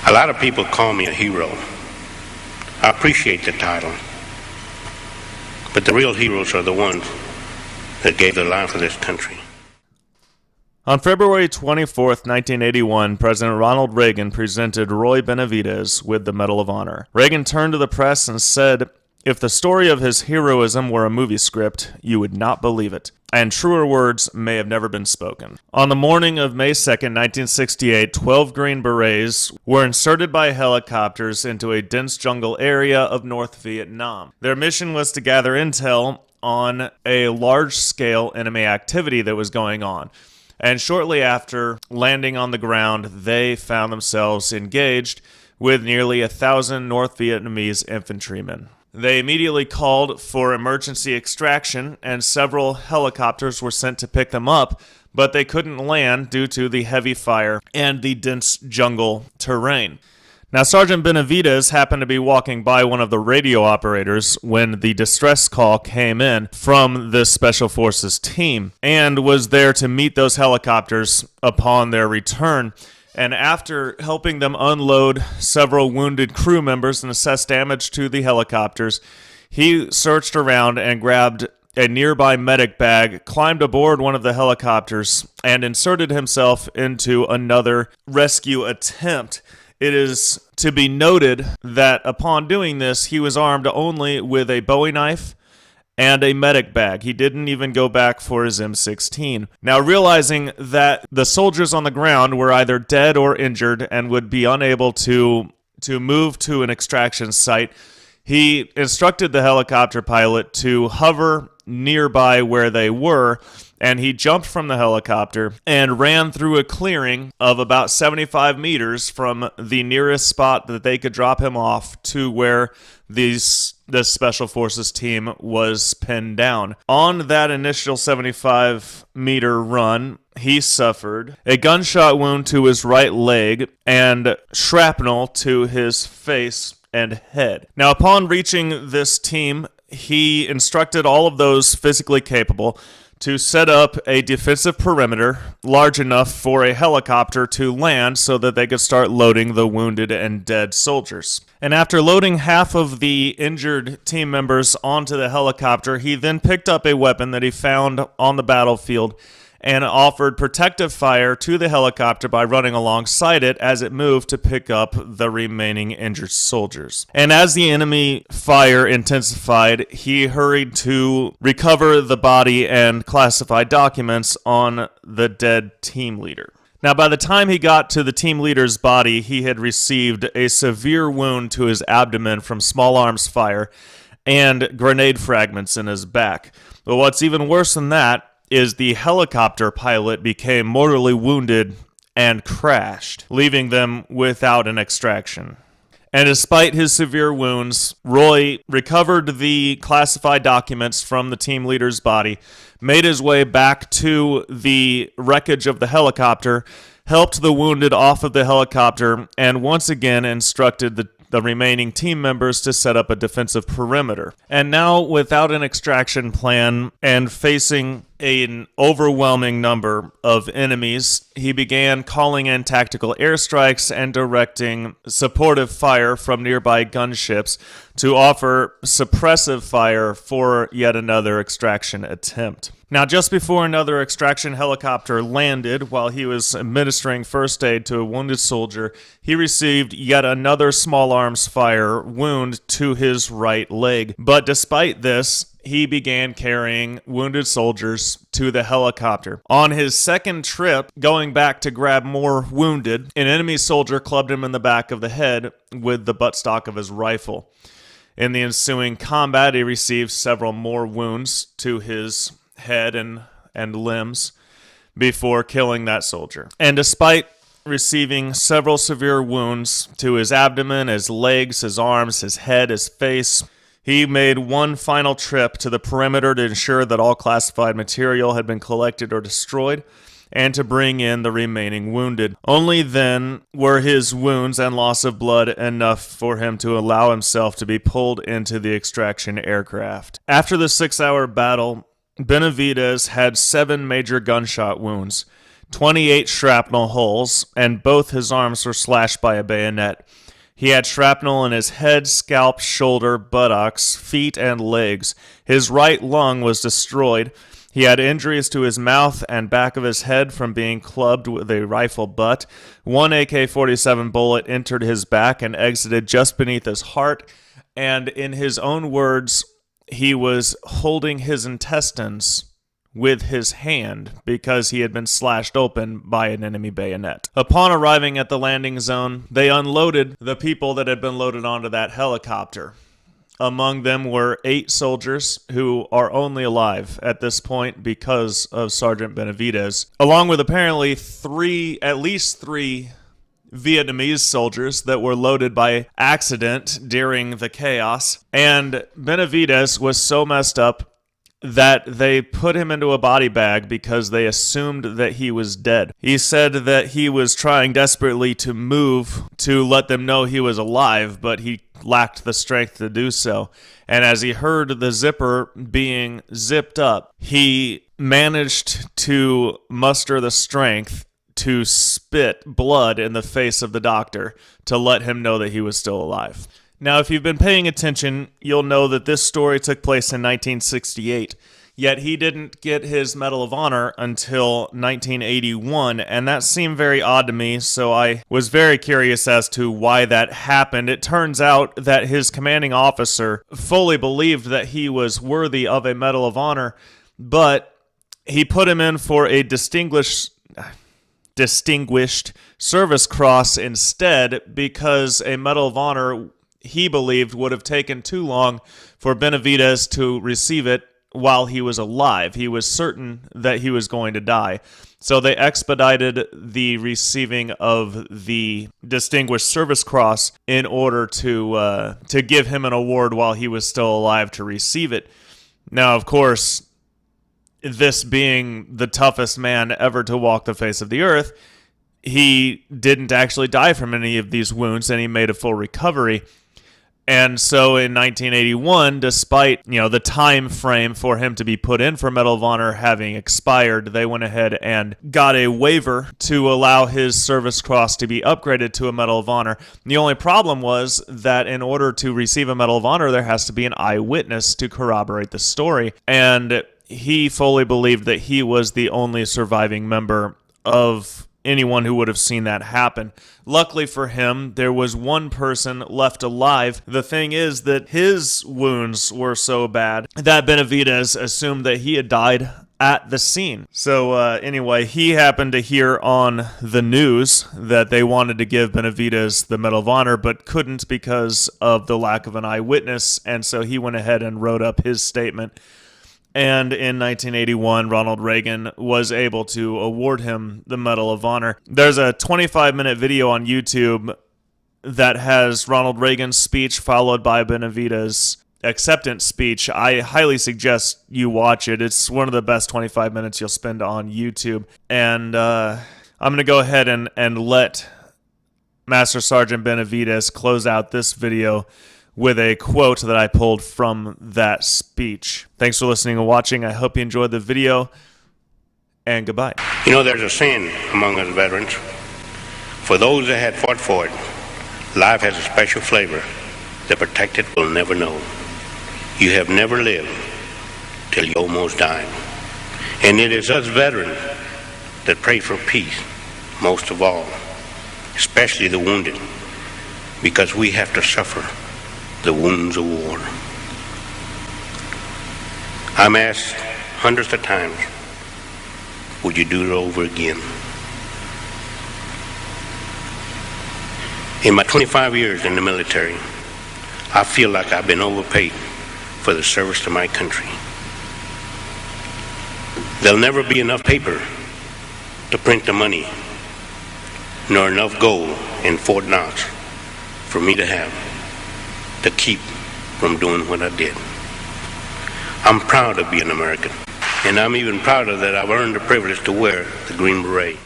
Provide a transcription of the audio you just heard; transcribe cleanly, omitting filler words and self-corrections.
A lot of people call me a hero. I appreciate the title. But the real heroes are the ones that gave their life for this country. On February 24th, 1981, President Ronald Reagan presented Roy Benavidez with the Medal of Honor. Reagan turned to the press and said, "If the story of his heroism were a movie script, you would not believe it." And truer words may have never been spoken. On the morning of May 2nd, 1968, 12 Green Berets were inserted by helicopters into a dense jungle area of North Vietnam. Their mission was to gather intel on a large-scale enemy activity that was going on. And shortly after landing on the ground, they found themselves engaged with nearly 1,000 North Vietnamese infantrymen. They immediately called for emergency extraction, and several helicopters were sent to pick them up, but they couldn't land due to the heavy fire and the dense jungle terrain. Now, Sergeant Benavidez happened to be walking by one of the radio operators when the distress call came in from the Special Forces team and was there to meet those helicopters upon their return. And after helping them unload several wounded crew members and assess damage to the helicopters, he searched around and grabbed a nearby medic bag, climbed aboard one of the helicopters, and inserted himself into another rescue attempt. It is to be noted that upon doing this, he was armed only with a Bowie knife and a medic bag. He didn't even go back for his M16. Now, realizing that the soldiers on the ground were either dead or injured and would be unable to move to an extraction site, he instructed the helicopter pilot to hover nearby where they were, and he jumped from the helicopter and ran through a clearing of about 75 meters from the nearest spot that they could drop him off to where the Special Forces team was pinned down. On that initial 75-meter run, he suffered a gunshot wound to his right leg and shrapnel to his face and head. Now, upon reaching this team, he instructed all of those physically capable to set up a defensive perimeter large enough for a helicopter to land so that they could start loading the wounded and dead soldiers. And after loading half of the injured team members onto the helicopter, he then picked up a weapon that he found on the battlefield and offered protective fire to the helicopter by running alongside it as it moved to pick up the remaining injured soldiers. And as the enemy fire intensified, he hurried to recover the body and classify documents on the dead team leader. Now, by the time he got to the team leader's body, he had received a severe wound to his abdomen from small arms fire and grenade fragments in his back. But what's even worse than that is the helicopter pilot became mortally wounded and crashed, leaving them without an extraction. And despite his severe wounds, Roy recovered the classified documents from the team leader's body, made his way back to the wreckage of the helicopter, helped the wounded off of the helicopter, and once again instructed the remaining team members to set up a defensive perimeter. And now, without an extraction plan and facing an overwhelming number of enemies, he began calling in tactical airstrikes and directing supportive fire from nearby gunships to offer suppressive fire for yet another extraction attempt. Now, just before another extraction helicopter landed, while he was administering first aid to a wounded soldier, he received yet another small arms fire wound to his right leg. But despite this, he began carrying wounded soldiers to the helicopter. On his second trip, going back to grab more wounded, an enemy soldier clubbed him in the back of the head with the buttstock of his rifle. In the ensuing combat, he received several more wounds to his head and limbs before killing that soldier. And despite receiving several severe wounds to his abdomen, his legs, his arms, his head, his face, he made one final trip to the perimeter to ensure that all classified material had been collected or destroyed, and to bring in the remaining wounded. Only then were his wounds and loss of blood enough for him to allow himself to be pulled into the extraction aircraft. After the 6-hour battle, Benavidez had 7 major gunshot wounds. 28 shrapnel holes, and both his arms were slashed by a bayonet. He had shrapnel in his head, scalp, shoulder, buttocks, feet, and legs. His right lung was destroyed. He had injuries to his mouth and back of his head from being clubbed with a rifle butt. One AK-47 bullet entered his back and exited just beneath his heart. And in his own words, he was holding his intestines with his hand because he had been slashed open by an enemy bayonet. Upon arriving at the landing zone, they unloaded the people that had been loaded onto that helicopter. Among them were 8 soldiers who are only alive at this point because of Sergeant Benavidez, along with apparently at least three Vietnamese soldiers that were loaded by accident during the chaos. And Benavidez was so messed up that they put him into a body bag because they assumed that he was dead. He said that he was trying desperately to move to let them know he was alive, but he lacked the strength to do so. And as he heard the zipper being zipped up, he managed to muster the strength to spit blood in the face of the doctor to let him know that he was still alive. Now, if you've been paying attention, you'll know that this story took place in 1968, yet he didn't get his Medal of Honor until 1981, and that seemed very odd to me, so I was very curious as to why that happened. It turns out that his commanding officer fully believed that he was worthy of a Medal of Honor, but he put him in for a distinguished Service Cross instead because a Medal of Honor, he believed, would have taken too long for Benavidez to receive it while he was alive. He was certain that he was going to die. So they expedited the receiving of the Distinguished Service Cross in order to give him an award while he was still alive to receive it. Now, of course, this being the toughest man ever to walk the face of the earth, he didn't actually die from any of these wounds, and he made a full recovery. And so in 1981, despite, the time frame for him to be put in for Medal of Honor having expired, they went ahead and got a waiver to allow his Service Cross to be upgraded to a Medal of Honor. The only problem was that in order to receive a Medal of Honor, there has to be an eyewitness to corroborate the story. And he fully believed that he was the only surviving member of anyone who would have seen that happen. Luckily for him, there was one person left alive. The thing is that his wounds were so bad that Benavidez assumed that he had died at the scene. So anyway, he happened to hear on the news that they wanted to give Benavidez the Medal of Honor, but couldn't because of the lack of an eyewitness, and so he went ahead and wrote up his statement. And in 1981, Ronald Reagan was able to award him the Medal of Honor. There's a 25-minute video on YouTube that has Ronald Reagan's speech followed by Benavidez's acceptance speech. I highly suggest you watch it. It's one of the best 25 minutes you'll spend on YouTube. And I'm going to go ahead and let Master Sergeant Benavidez close out this video with a quote that I pulled from that speech. Thanks for listening and watching. I hope you enjoyed the video, and goodbye. There's a saying among us veterans, for those that had fought for it, life has a special flavor. The protected will never know. You have never lived till you almost died. And it is us veterans that pray for peace, most of all, especially the wounded, because we have to suffer the wounds of war. I'm asked hundreds of times, would you do it over again? In my 25 years in the military, I feel like I've been overpaid for the service to my country. There'll never be enough paper to print the money, nor enough gold in Fort Knox for me to have to keep from doing what I did. I'm proud to be an American, and I'm even prouder that I've earned the privilege to wear the Green Beret.